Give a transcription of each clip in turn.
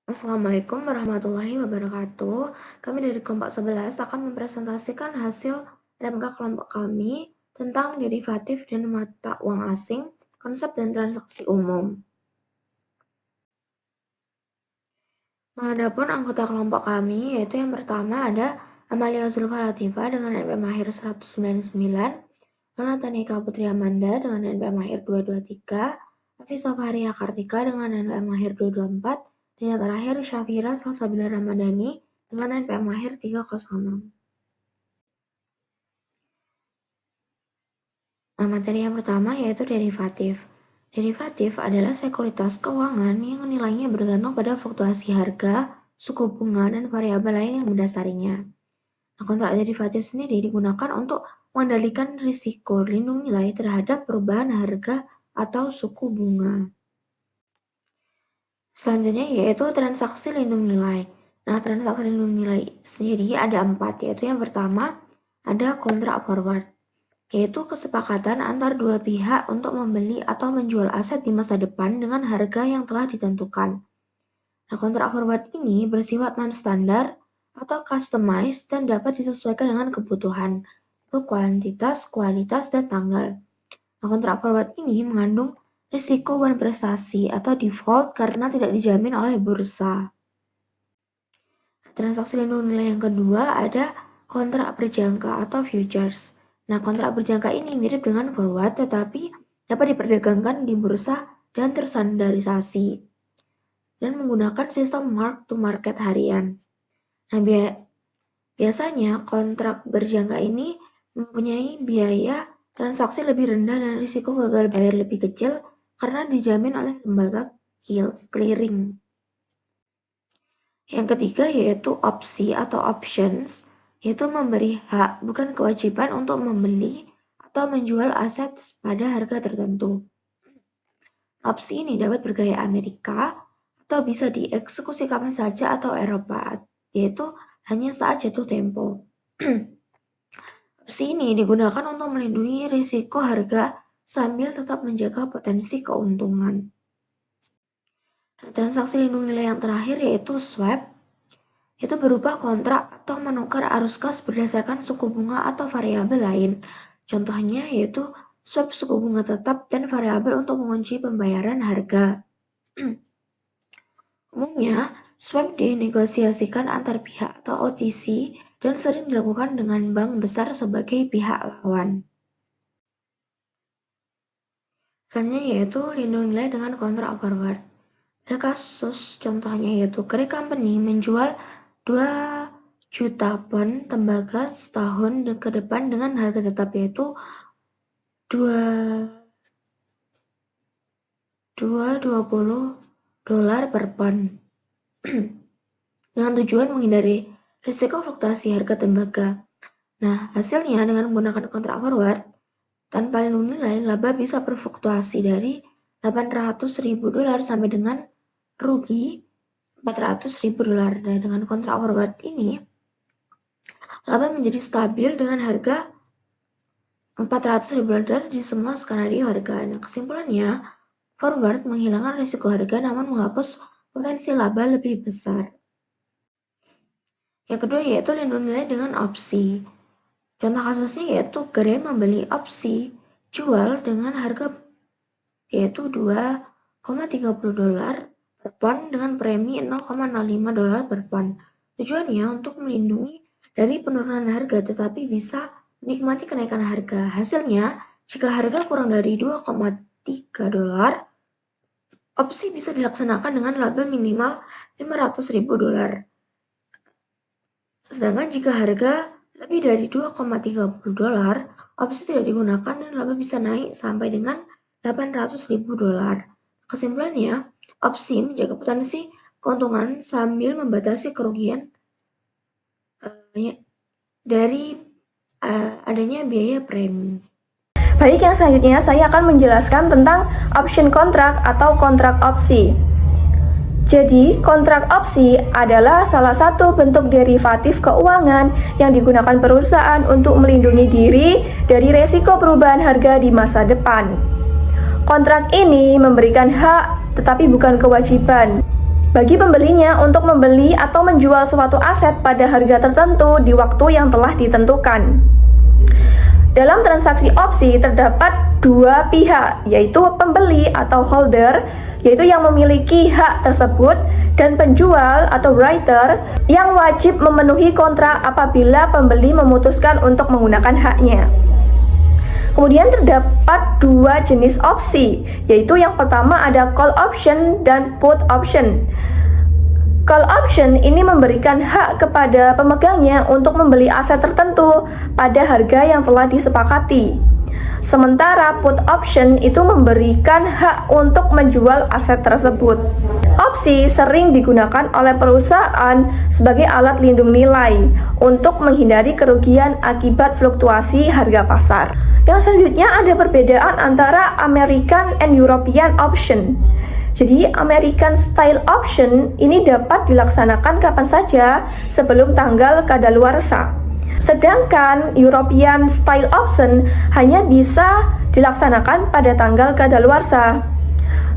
Assalamualaikum warahmatullahi wabarakatuh. Kami dari kelompok 11 akan mempresentasikan hasil RMK kelompok kami tentang derivatif dan mata uang asing, konsep dan transaksi umum. Adapun anggota kelompok kami yaitu yang pertama ada Amalia Zulfa Latifa dengan NPM akhir 199, Nona Tanika Putri Amanda dengan NPM akhir 223, Afisa Faria Kartika dengan NPM akhir 224, dan yang terakhir Syafira Salsabila Ramadhani dengan NPM akhir 306. Materi yang pertama yaitu derivatif. Derivatif adalah sekuritas keuangan yang nilainya bergantung pada fluktuasi harga, suku bunga, dan variabel lain yang mendasarinya. Kontrak derivatif sendiri digunakan untuk mengendalikan risiko lindung nilai terhadap perubahan harga atau suku bunga. Selanjutnya yaitu transaksi lindung nilai. Transaksi lindung nilai sendiri ada 4, yaitu yang pertama ada kontrak forward, yaitu kesepakatan antar dua pihak untuk membeli atau menjual aset di masa depan dengan harga yang telah ditentukan. Kontrak forward ini bersifat non-standar atau customized dan dapat disesuaikan dengan kebutuhan, kuantitas, kualitas, dan tanggal. Kontrak forward ini mengandung risiko wan prestasi atau default karena tidak dijamin oleh bursa. Transaksi lindung nilai yang kedua ada kontrak berjangka atau futures. Kontrak berjangka ini mirip dengan forward tetapi dapat diperdagangkan di bursa dan terstandarisasi dan menggunakan sistem mark to market harian. Biasanya kontrak berjangka ini mempunyai biaya transaksi lebih rendah dan risiko gagal bayar lebih kecil karena dijamin oleh lembaga clearing. Yang ketiga yaitu opsi atau options, yaitu memberi hak bukan kewajiban untuk membeli atau menjual aset pada harga tertentu. Opsi ini dapat bergaya Amerika atau bisa dieksekusi kapan saja atau Eropa, yaitu hanya saat jatuh tempo. Opsi ini digunakan untuk melindungi risiko harga sambil tetap menjaga potensi keuntungan. Transaksi lindung nilai yang terakhir yaitu swap, itu berupa kontrak atau menukar arus kas berdasarkan suku bunga atau variabel lain. Contohnya yaitu swap suku bunga tetap dan variabel untuk mengunci pembayaran harga. Umumnya, swap dinegosiasikan antar pihak atau OTC dan sering dilakukan dengan bank besar sebagai pihak lawan. Selanjutnya yaitu lindung nilai dengan kontrak forward. Ada kasus contohnya yaitu Grey Company menjual 2 juta pon tembaga setahun ke depan dengan harga tetap yaitu $2.20 per pon dengan tujuan menghindari risiko fluktuasi harga tembaga. Hasilnya dengan menggunakan kontrak forward tanpa lindung nilai, laba bisa berfluktuasi dari $800.000 sampai dengan rugi $400.000. Dengan kontrak forward ini, laba menjadi stabil dengan harga $400.000 di semua skenario harga. Kesimpulannya, forward menghilangkan risiko harga namun menghapus potensi laba lebih besar. Yang kedua yaitu lindung nilai dengan opsi. Contoh kasusnya yaitu Grey membeli opsi jual dengan harga yaitu $2.30 per pon dengan premi $0.05 per pon. Tujuannya untuk melindungi dari penurunan harga tetapi bisa menikmati kenaikan harga. Hasilnya, jika harga kurang dari $2.3, opsi bisa dilaksanakan dengan laba minimal $500.000. Sedangkan jika harga lebih dari $2.30, opsi tidak digunakan dan laba bisa naik sampai dengan $800.000. Kesimpulannya, opsi menjaga potensi keuntungan sambil membatasi kerugian dari adanya biaya premi. Baik, yang selanjutnya saya akan menjelaskan tentang option kontrak atau kontrak opsi. Jadi, kontrak opsi adalah salah satu bentuk derivatif keuangan yang digunakan perusahaan untuk melindungi diri dari resiko perubahan harga di masa depan. Kontrak ini memberikan hak tetapi bukan kewajiban. bagi pembelinya untuk membeli atau menjual suatu aset pada harga tertentu di waktu yang telah ditentukan. Dalam transaksi opsi terdapat dua pihak, yaitu pembeli atau holder, yaitu yang memiliki hak tersebut, dan penjual atau writer yang wajib memenuhi kontrak apabila pembeli memutuskan untuk menggunakan haknya. Kemudian terdapat dua jenis opsi, yaitu yang pertama ada call option dan put option. Call option ini memberikan hak kepada pemegangnya untuk membeli aset tertentu pada harga yang telah disepakati. Sementara put option itu memberikan hak untuk menjual aset tersebut. Opsi sering digunakan oleh perusahaan sebagai alat lindung nilai untuk menghindari kerugian akibat fluktuasi harga pasar. Yang selanjutnya ada perbedaan antara American and European option. Jadi American Style Option ini dapat dilaksanakan kapan saja sebelum tanggal kadaluarsa. Sedangkan European Style Option hanya bisa dilaksanakan pada tanggal kadaluarsa.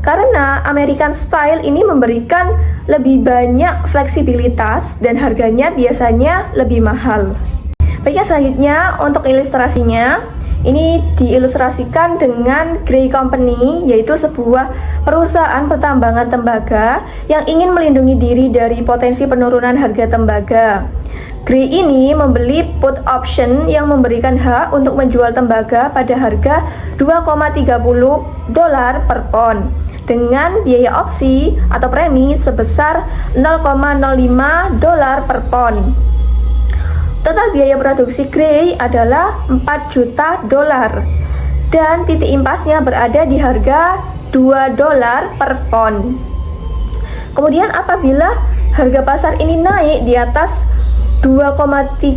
Karena American Style ini memberikan lebih banyak fleksibilitas dan harganya biasanya lebih mahal. Baiknya selanjutnya untuk ilustrasinya, ini diilustrasikan dengan Gray Company, yaitu sebuah perusahaan pertambangan tembaga yang ingin melindungi diri dari potensi penurunan harga tembaga. Gray ini membeli put option yang memberikan hak untuk menjual tembaga pada harga $2,30 per pon dengan biaya opsi atau premi sebesar $0,05 per pon. Total biaya produksi Gray adalah $4 juta dan titik impasnya berada di harga $2 per pon. Kemudian apabila harga pasar ini naik di atas $2,30,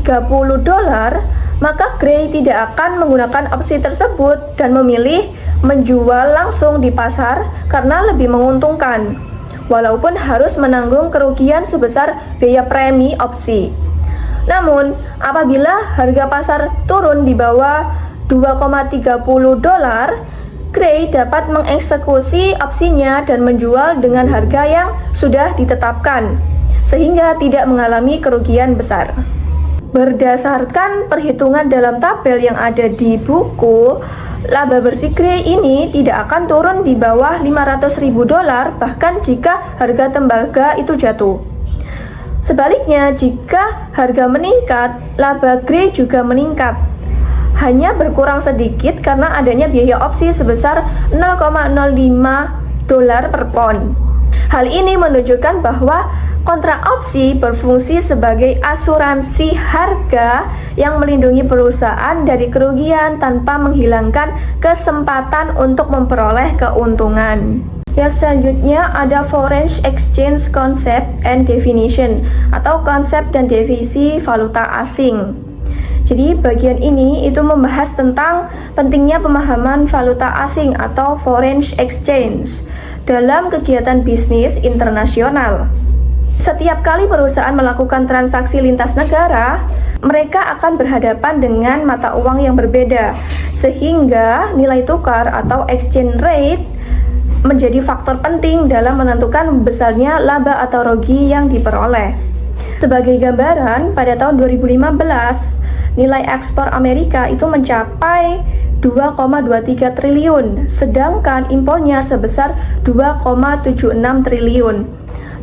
maka Gray tidak akan menggunakan opsi tersebut dan memilih menjual langsung di pasar karena lebih menguntungkan, walaupun harus menanggung kerugian sebesar biaya premi opsi. Namun, apabila harga pasar turun di bawah $2,30, Gray dapat mengeksekusi opsinya dan menjual dengan harga yang sudah ditetapkan, sehingga tidak mengalami kerugian besar. Berdasarkan perhitungan dalam tabel yang ada di buku, laba bersih Gray ini tidak akan turun di bawah $500.000 bahkan jika harga tembaga itu jatuh. Sebaliknya, jika harga meningkat, laba Gray juga meningkat. Hanya berkurang sedikit karena adanya biaya opsi sebesar $0,05 per pon. Hal ini menunjukkan bahwa kontrak opsi berfungsi sebagai asuransi harga yang melindungi perusahaan dari kerugian tanpa menghilangkan kesempatan untuk memperoleh keuntungan. Yang selanjutnya ada Foreign Exchange Concept and Definition atau konsep dan definisi valuta asing. Jadi bagian ini itu membahas tentang pentingnya pemahaman valuta asing atau foreign exchange dalam kegiatan bisnis internasional. Setiap kali perusahaan melakukan transaksi lintas negara, mereka akan berhadapan dengan mata uang yang berbeda, sehingga nilai tukar atau exchange rate menjadi faktor penting dalam menentukan besarnya laba atau rugi yang diperoleh. Sebagai gambaran, pada tahun 2015, nilai ekspor Amerika itu mencapai 2,23 triliun, sedangkan impornya sebesar 2,76 triliun.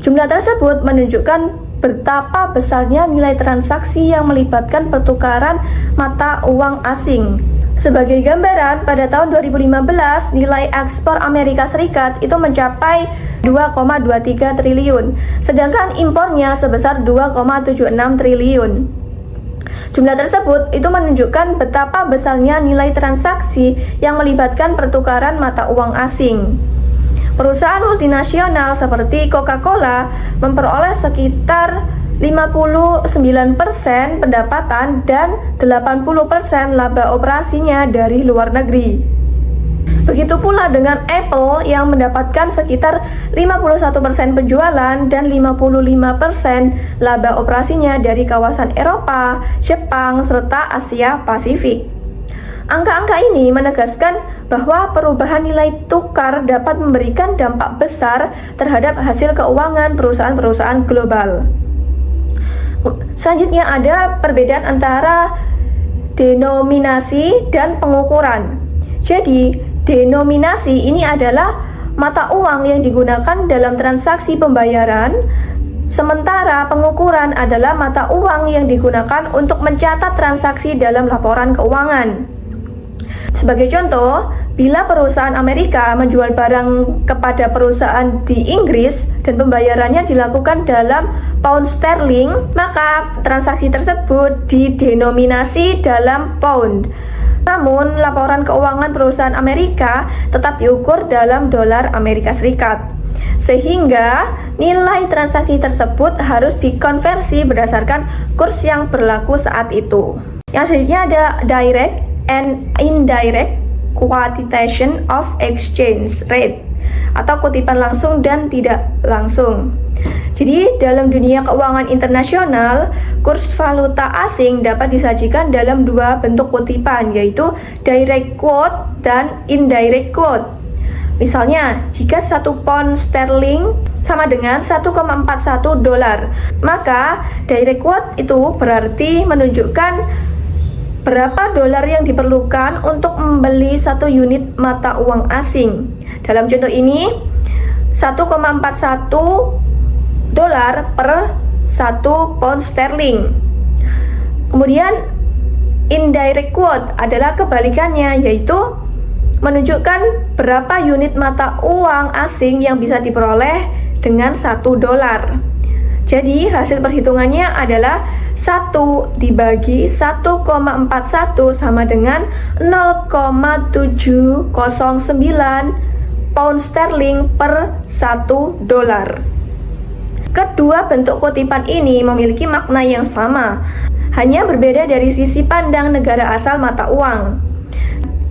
Jumlah tersebut menunjukkan betapa besarnya nilai transaksi yang melibatkan pertukaran mata uang asing. Sebagai gambaran, pada tahun 2015, nilai ekspor Amerika Serikat itu mencapai 2,23 triliun, sedangkan impornya sebesar 2,76 triliun. Jumlah tersebut itu menunjukkan betapa besarnya nilai transaksi yang melibatkan pertukaran mata uang asing. Perusahaan multinasional seperti Coca-Cola memperoleh sekitar 59% pendapatan dan 80% laba operasinya dari luar negeri. Begitu pula dengan Apple yang mendapatkan sekitar 51% penjualan dan 55% laba operasinya dari kawasan Eropa, Jepang, serta Asia Pasifik. Angka-angka ini menegaskan bahwa perubahan nilai tukar dapat memberikan dampak besar terhadap hasil keuangan perusahaan-perusahaan global. Selanjutnya ada perbedaan antara denominasi dan pengukuran. Jadi, denominasi ini adalah mata uang yang digunakan dalam transaksi pembayaran, sementara pengukuran adalah mata uang yang digunakan untuk mencatat transaksi dalam laporan keuangan. Sebagai contoh, bila perusahaan Amerika menjual barang kepada perusahaan di Inggris dan pembayarannya dilakukan dalam pound sterling, maka transaksi tersebut didenominasi dalam pound. Namun, laporan keuangan perusahaan Amerika tetap diukur dalam dolar Amerika Serikat. Sehingga nilai transaksi tersebut harus dikonversi berdasarkan kurs yang berlaku saat itu. Yang selanjutnya ada direct and indirect quotation of exchange rate atau kutipan langsung dan tidak langsung. Jadi dalam dunia keuangan internasional, kurs valuta asing dapat disajikan dalam dua bentuk kutipan, yaitu direct quote dan indirect quote. Misalnya, jika 1 pound sterling sama dengan 1,41 dolar, maka direct quote itu berarti menunjukkan berapa dolar yang diperlukan untuk membeli 1 unit mata uang asing. Dalam contoh ini, 1,41 dolar per 1 pound sterling. Kemudian indirect quote adalah kebalikannya, yaitu menunjukkan berapa unit mata uang asing yang bisa diperoleh dengan 1 dolar. Jadi hasil perhitungannya adalah 1 dibagi 1,41 sama dengan 0,709 pound sterling per 1 dolar. Kedua bentuk kutipan ini memiliki makna yang sama, hanya berbeda dari sisi pandang negara asal mata uang.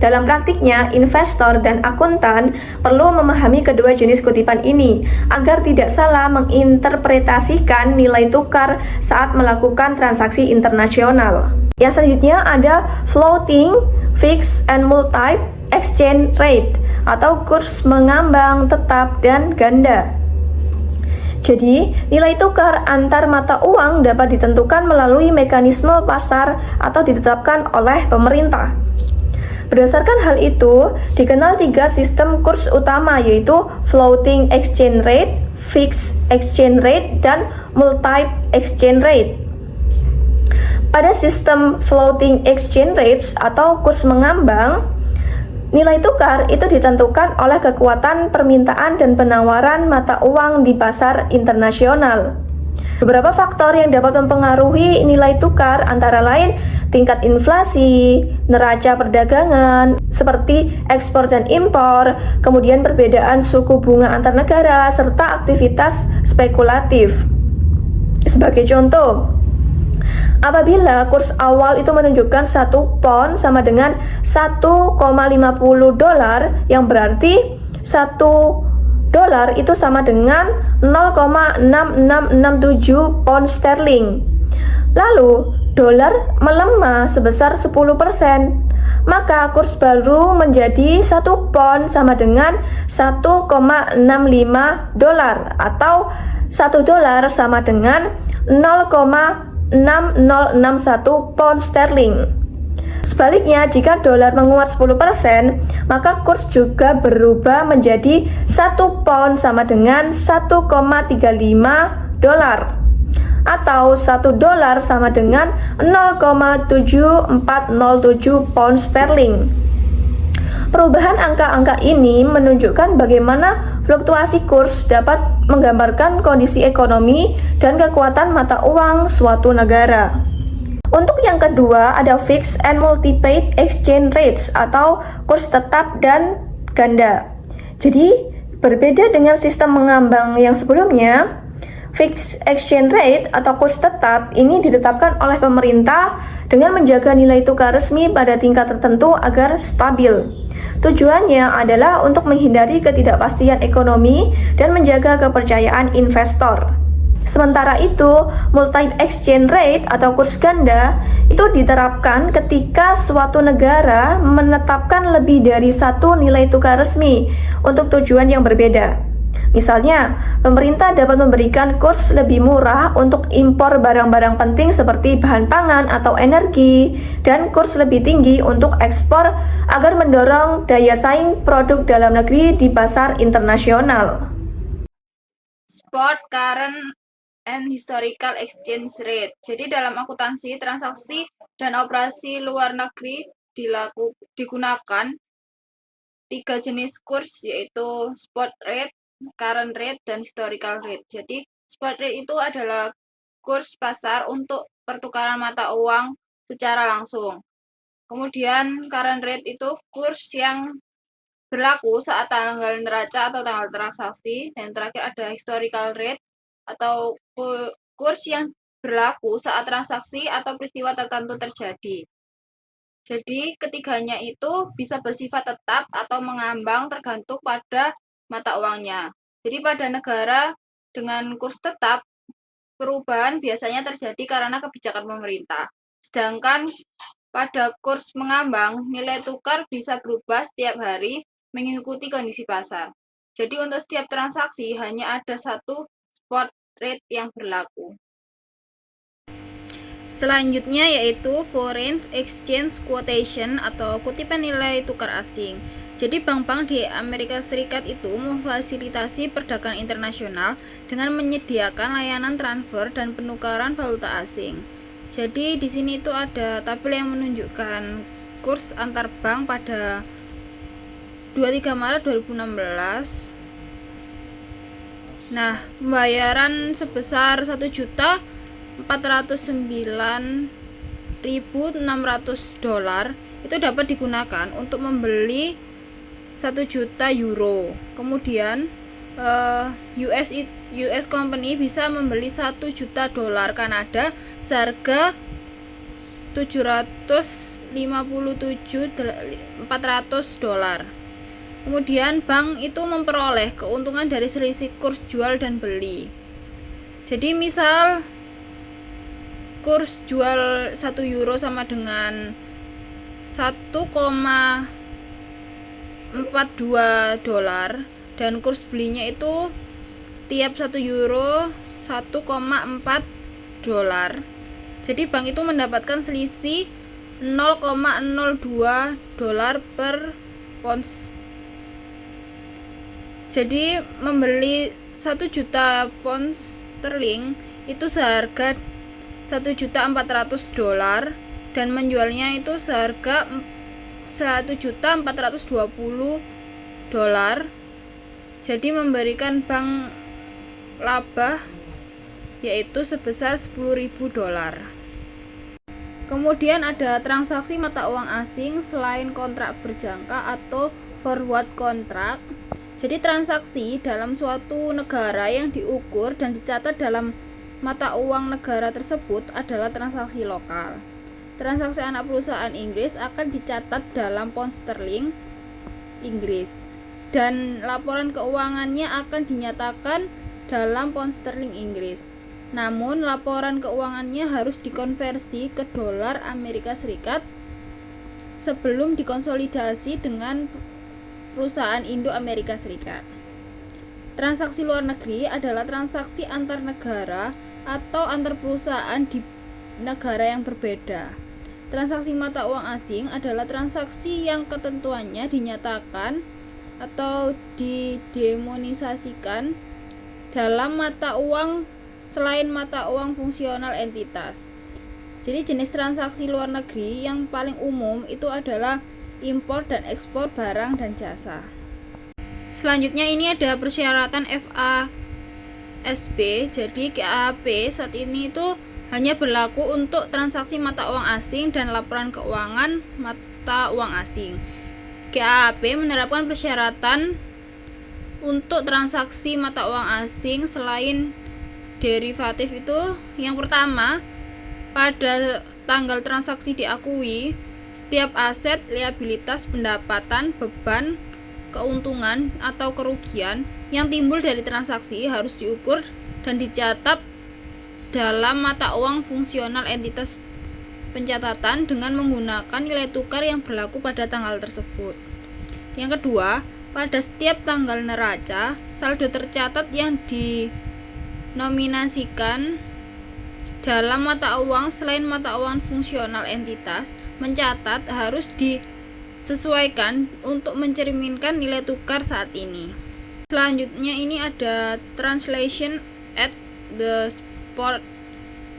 Dalam praktiknya, investor dan akuntan perlu memahami kedua jenis kutipan ini agar tidak salah menginterpretasikan nilai tukar saat melakukan transaksi internasional. Yang selanjutnya ada floating, fixed, and multiple exchange rate atau kurs mengambang, tetap, dan ganda. Jadi, nilai tukar antar mata uang dapat ditentukan melalui mekanisme pasar atau ditetapkan oleh pemerintah. Berdasarkan hal itu, dikenal 3 sistem kurs utama, yaitu floating exchange rate, fixed exchange rate, dan multiple exchange rate. Pada sistem floating exchange rates atau kurs mengambang, nilai tukar itu ditentukan oleh kekuatan permintaan dan penawaran mata uang di pasar internasional. Beberapa faktor yang dapat mempengaruhi nilai tukar antara lain tingkat inflasi, neraca perdagangan seperti ekspor dan impor, kemudian perbedaan suku bunga antar negara, serta aktivitas spekulatif. Sebagai contoh, apabila kurs awal itu menunjukkan 1 pound sama dengan 1,50 dolar, yang berarti 1 dolar itu sama dengan 0,6667 pound sterling. Lalu, dolar melemah sebesar 10%, maka kurs baru menjadi 1 pound sama dengan 1,65 dolar atau 1 dolar sama dengan 0,6061 pound sterling. Sebaliknya, jika dolar menguat 10%, maka kurs juga berubah menjadi 1 pound sama dengan 1,35 dolar atau 1 dolar sama dengan 0,7407 pound sterling. Perubahan angka-angka ini menunjukkan bagaimana fluktuasi kurs dapat menggambarkan kondisi ekonomi dan kekuatan mata uang suatu negara. Untuk yang kedua ada fixed and multiple exchange rates atau kurs tetap dan ganda. Jadi berbeda dengan sistem mengambang yang sebelumnya, fixed exchange rate atau kurs tetap ini ditetapkan oleh pemerintah dengan menjaga nilai tukar resmi pada tingkat tertentu agar stabil. Tujuannya adalah untuk menghindari ketidakpastian ekonomi dan menjaga kepercayaan investor. Sementara itu, multi exchange rate atau kurs ganda itu diterapkan ketika suatu negara menetapkan lebih dari satu nilai tukar resmi untuk tujuan yang berbeda. Misalnya, pemerintah dapat memberikan kurs lebih murah untuk impor barang-barang penting seperti bahan pangan atau energi, dan kurs lebih tinggi untuk ekspor agar mendorong daya saing produk dalam negeri di pasar internasional. Spot, current, and historical exchange rate. Jadi dalam akuntansi, transaksi dan operasi luar negeri digunakan 3 jenis kurs, yaitu spot rate, current rate, dan historical rate. Jadi spot rate itu adalah kurs pasar untuk pertukaran mata uang secara langsung. Kemudian current rate itu kurs yang berlaku saat tanggal neraca atau tanggal transaksi. Dan terakhir ada historical rate atau kurs yang berlaku saat transaksi atau peristiwa tertentu terjadi. Jadi ketiganya itu bisa bersifat tetap atau mengambang tergantung pada mata uangnya. Jadi pada negara dengan kurs tetap, perubahan biasanya terjadi karena kebijakan pemerintah. Sedangkan pada kurs mengambang, nilai tukar bisa berubah setiap hari mengikuti kondisi pasar. Jadi untuk setiap transaksi hanya ada satu spot rate yang berlaku. Selanjutnya yaitu foreign exchange quotation atau kutipan nilai tukar asing. Jadi bank-bank di Amerika Serikat itu memfasilitasi perdagangan internasional dengan menyediakan layanan transfer dan penukaran valuta asing. Jadi di sini itu ada tabel yang menunjukkan kurs antar bank pada 23 Maret 2016. Nah, pembayaran sebesar 1.409.600 dolar itu dapat digunakan untuk membeli 1 juta euro. Kemudian US company bisa membeli 1 juta dolar Kanada seharga 757.400 dolar. Kemudian bank itu memperoleh keuntungan dari selisih kurs jual dan beli. Jadi misal kurs jual 1 euro sama dengan 1,42 dolar dan kurs belinya itu setiap 1 euro 1,4 dolar. Jadi bank itu mendapatkan selisih 0,02 dolar per pounds. Jadi membeli 1 juta pound sterling itu seharga 1.400.000 dolar dan menjualnya itu seharga 1.420.000 dolar. Jadi memberikan bank laba yaitu sebesar 10.000 dolar. Kemudian ada transaksi mata uang asing selain kontrak berjangka atau forward contract. Jadi transaksi dalam suatu negara yang diukur dan dicatat dalam mata uang negara tersebut adalah transaksi lokal. Transaksi anak perusahaan Inggris akan dicatat dalam pound sterling Inggris dan laporan keuangannya akan dinyatakan dalam pound sterling Inggris. Namun laporan keuangannya harus dikonversi ke dolar Amerika Serikat sebelum dikonsolidasi dengan perusahaan Indo Amerika Serikat. Transaksi luar negeri adalah transaksi antar negara atau antar perusahaan di negara yang berbeda. Transaksi mata uang asing adalah transaksi yang ketentuannya dinyatakan atau didemonisasikan dalam mata uang selain mata uang fungsional entitas. Jadi jenis transaksi luar negeri yang paling umum itu adalah impor dan ekspor barang dan jasa. Selanjutnya ini ada persyaratan FASB. Jadi GAAP saat ini itu hanya berlaku untuk transaksi mata uang asing dan laporan keuangan mata uang asing. GAAP menerapkan persyaratan untuk transaksi mata uang asing selain derivatif itu. Yang pertama, pada tanggal transaksi diakui, setiap aset, liabilitas, pendapatan, beban, keuntungan, atau kerugian yang timbul dari transaksi harus diukur dan dicatat dalam mata uang fungsional entitas pencatatan dengan menggunakan nilai tukar yang berlaku pada tanggal tersebut. Yang kedua, pada setiap tanggal neraca, saldo tercatat yang dinominasikan dalam mata uang selain mata uang fungsional entitas mencatat harus disesuaikan untuk mencerminkan nilai tukar saat ini. Selanjutnya ini ada translation at the spot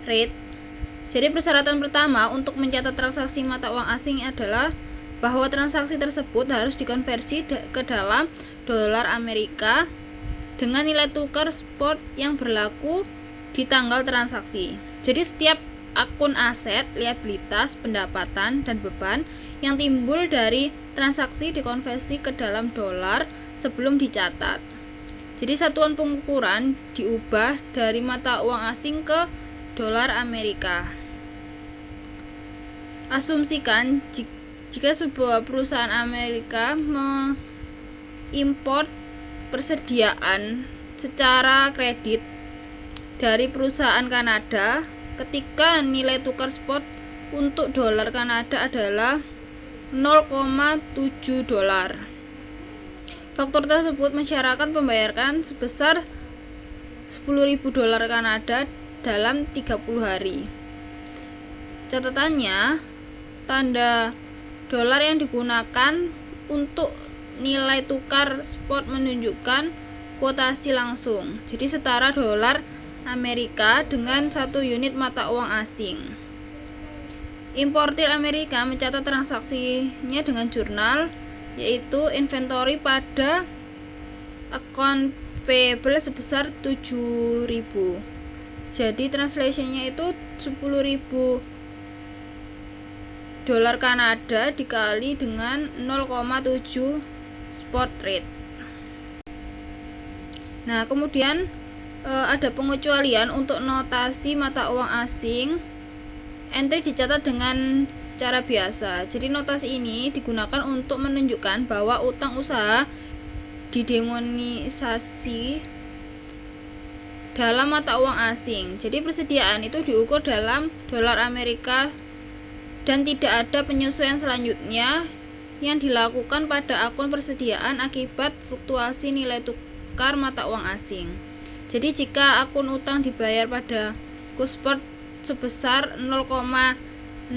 rate. Jadi persyaratan pertama untuk mencatat transaksi mata uang asing adalah bahwa transaksi tersebut harus dikonversi ke dalam dolar Amerika dengan nilai tukar spot yang berlaku di tanggal transaksi. Jadi setiap akun aset, liabilitas, pendapatan, dan beban yang timbul dari transaksi dikonversi ke dalam dolar sebelum dicatat. Jadi satuan pengukuran diubah dari mata uang asing ke dolar Amerika. Asumsikan jika sebuah perusahaan Amerika mengimpor persediaan secara kredit dari perusahaan Kanada ketika nilai tukar spot untuk dolar Kanada adalah 0,7 dolar. Faktor tersebut mensyaratkan pembayaran sebesar 10.000 dolar Kanada dalam 30 hari. Catatannya, tanda dolar yang digunakan untuk nilai tukar spot menunjukkan kuotasi langsung. Jadi setara dolar Amerika dengan 1 unit mata uang asing. Importir Amerika mencatat transaksinya dengan jurnal, yaitu inventory pada account payable sebesar 7.000. Jadi translationnya itu 10.000 dolar Kanada dikali dengan 0,7 spot rate. Nah, kemudian ada pengecualian untuk notasi mata uang asing. Entry dicatat dengan cara biasa. Jadi notasi ini digunakan untuk menunjukkan bahwa utang usaha didemonisasi dalam mata uang asing. Jadi persediaan itu diukur dalam dolar Amerika dan tidak ada penyesuaian selanjutnya yang dilakukan pada akun persediaan akibat fluktuasi nilai tukar mata uang asing. Jadi jika akun utang dibayar pada Kusport sebesar 0,69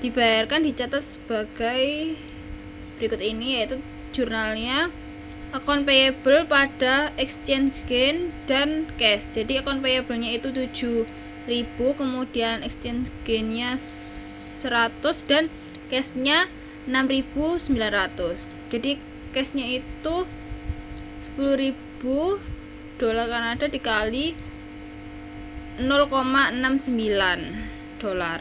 dibayarkan dicatat sebagai berikut ini, yaitu jurnalnya account payable pada exchange gain dan cash. Jadi account payable-nya itu 7.000, kemudian exchange gain-nya 100 dan cash-nya 6.900. Jadi cash-nya itu 10.000 dolar Kanada dikali 0,69 dolar.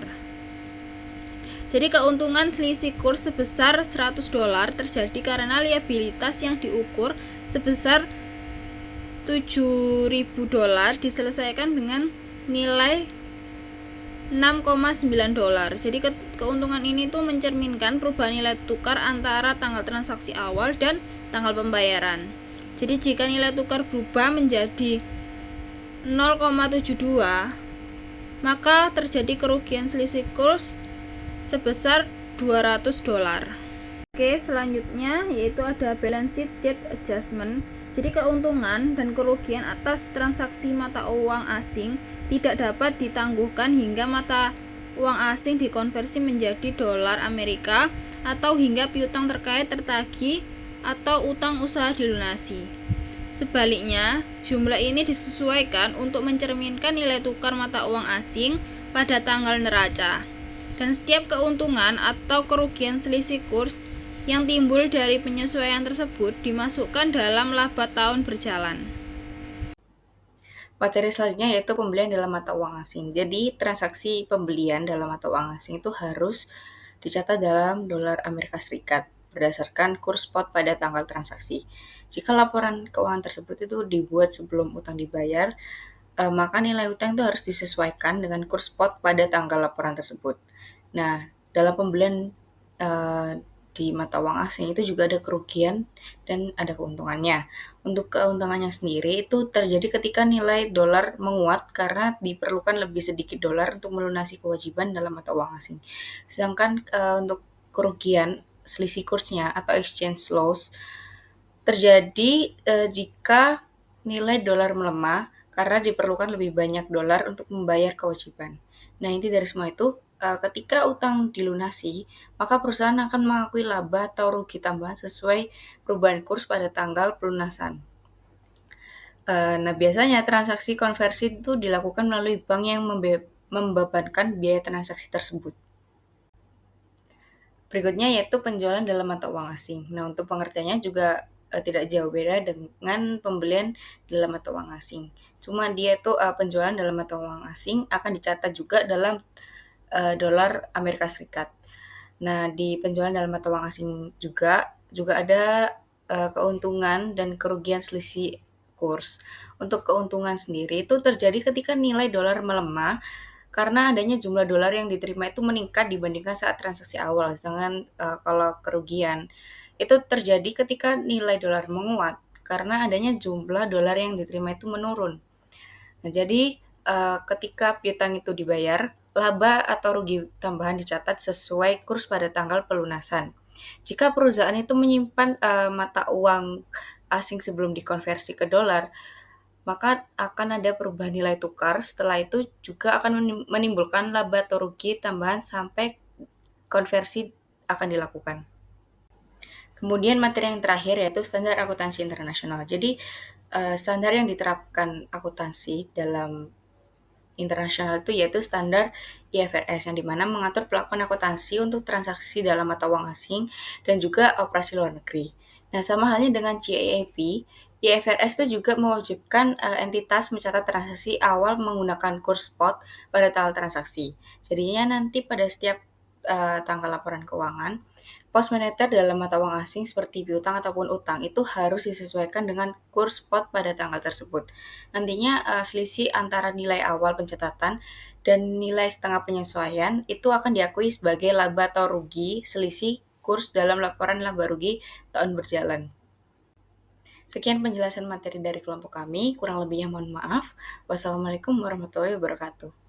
Jadi keuntungan selisih kurs sebesar 100 dolar terjadi karena liabilitas yang diukur sebesar 7.000 dolar diselesaikan dengan nilai 6,9 dolar. Jadi keuntungan ini tuh mencerminkan perubahan nilai tukar antara tanggal transaksi awal dan tanggal pembayaran. Jadi jika nilai tukar berubah menjadi 0,72, maka terjadi kerugian selisih kurs sebesar 200 dolar. Oke, selanjutnya yaitu ada balance sheet date adjustment. Jadi keuntungan dan kerugian atas transaksi mata uang asing tidak dapat ditangguhkan hingga mata uang asing dikonversi menjadi dolar Amerika atau hingga piutang terkait tertagih atau utang usaha dilunasi. Sebaliknya, jumlah ini disesuaikan untuk mencerminkan nilai tukar mata uang asing pada tanggal neraca. Dan setiap keuntungan atau kerugian selisih kurs yang timbul dari penyesuaian tersebut dimasukkan dalam laba tahun berjalan. Materi selanjutnya yaitu pembelian dalam mata uang asing. Jadi transaksi pembelian dalam mata uang asing itu harus dicatat dalam dolar Amerika Serikat berdasarkan kurs spot pada tanggal transaksi. Jika laporan keuangan tersebut itu dibuat sebelum utang dibayar, maka nilai utang itu harus disesuaikan dengan kurs spot pada tanggal laporan tersebut. Nah, dalam pembelian di mata uang asing itu juga ada kerugian dan ada keuntungannya. Untuk keuntungannya sendiri itu terjadi ketika nilai dolar menguat karena diperlukan lebih sedikit dolar untuk melunasi kewajiban dalam mata uang asing. Sedangkan untuk kerugian selisih kursnya atau exchange loss terjadi jika nilai dolar melemah karena diperlukan lebih banyak dolar untuk membayar kewajiban. Nah, inti dari semua itu, ketika utang dilunasi, maka perusahaan akan mengakui laba atau rugi tambahan sesuai perubahan kurs pada tanggal pelunasan. Nah, biasanya transaksi konversi itu dilakukan melalui bank yang membebankan biaya transaksi tersebut. Berikutnya yaitu penjualan dalam mata uang asing. Nah, untuk pengertiannya juga tidak jauh beda dengan pembelian dalam mata uang asing. Cuma dia itu penjualan dalam mata uang asing akan dicatat juga dalam dolar Amerika Serikat. Nah, di penjualan dalam mata uang asing juga ada keuntungan dan kerugian selisih kurs. Untuk keuntungan sendiri itu terjadi ketika nilai dolar melemah karena adanya jumlah dolar yang diterima itu meningkat dibandingkan saat transaksi awal. Sedangkan kalau kerugian itu terjadi ketika nilai dolar menguat karena adanya jumlah dolar yang diterima itu menurun. Nah, jadi ketika piutang itu dibayar, laba atau rugi tambahan dicatat sesuai kurs pada tanggal pelunasan. Jika perusahaan itu menyimpan mata uang asing sebelum dikonversi ke dolar, maka akan ada perubahan nilai tukar. Setelah itu juga akan menimbulkan laba atau rugi tambahan sampai konversi akan dilakukan. Kemudian materi yang terakhir yaitu standar akuntansi internasional. Jadi standar yang diterapkan akuntansi dalam internasional itu yaitu standar IFRS yang dimana mengatur pelakuan akuntansi untuk transaksi dalam mata uang asing dan juga operasi luar negeri. Nah, sama halnya dengan GAAP, IFRS itu juga mewajibkan entitas mencatat transaksi awal menggunakan kurs spot pada tanggal transaksi. Jadinya nanti pada setiap tanggal laporan keuangan, pos moneter dalam mata uang asing seperti piutang ataupun utang itu harus disesuaikan dengan kurs spot pada tanggal tersebut. Nantinya selisih antara nilai awal pencatatan dan nilai setengah penyesuaian itu akan diakui sebagai laba atau rugi selisih kurs dalam laporan laba rugi tahun berjalan. Sekian penjelasan materi dari kelompok kami, kurang lebihnya mohon maaf. Wassalamualaikum warahmatullahi wabarakatuh.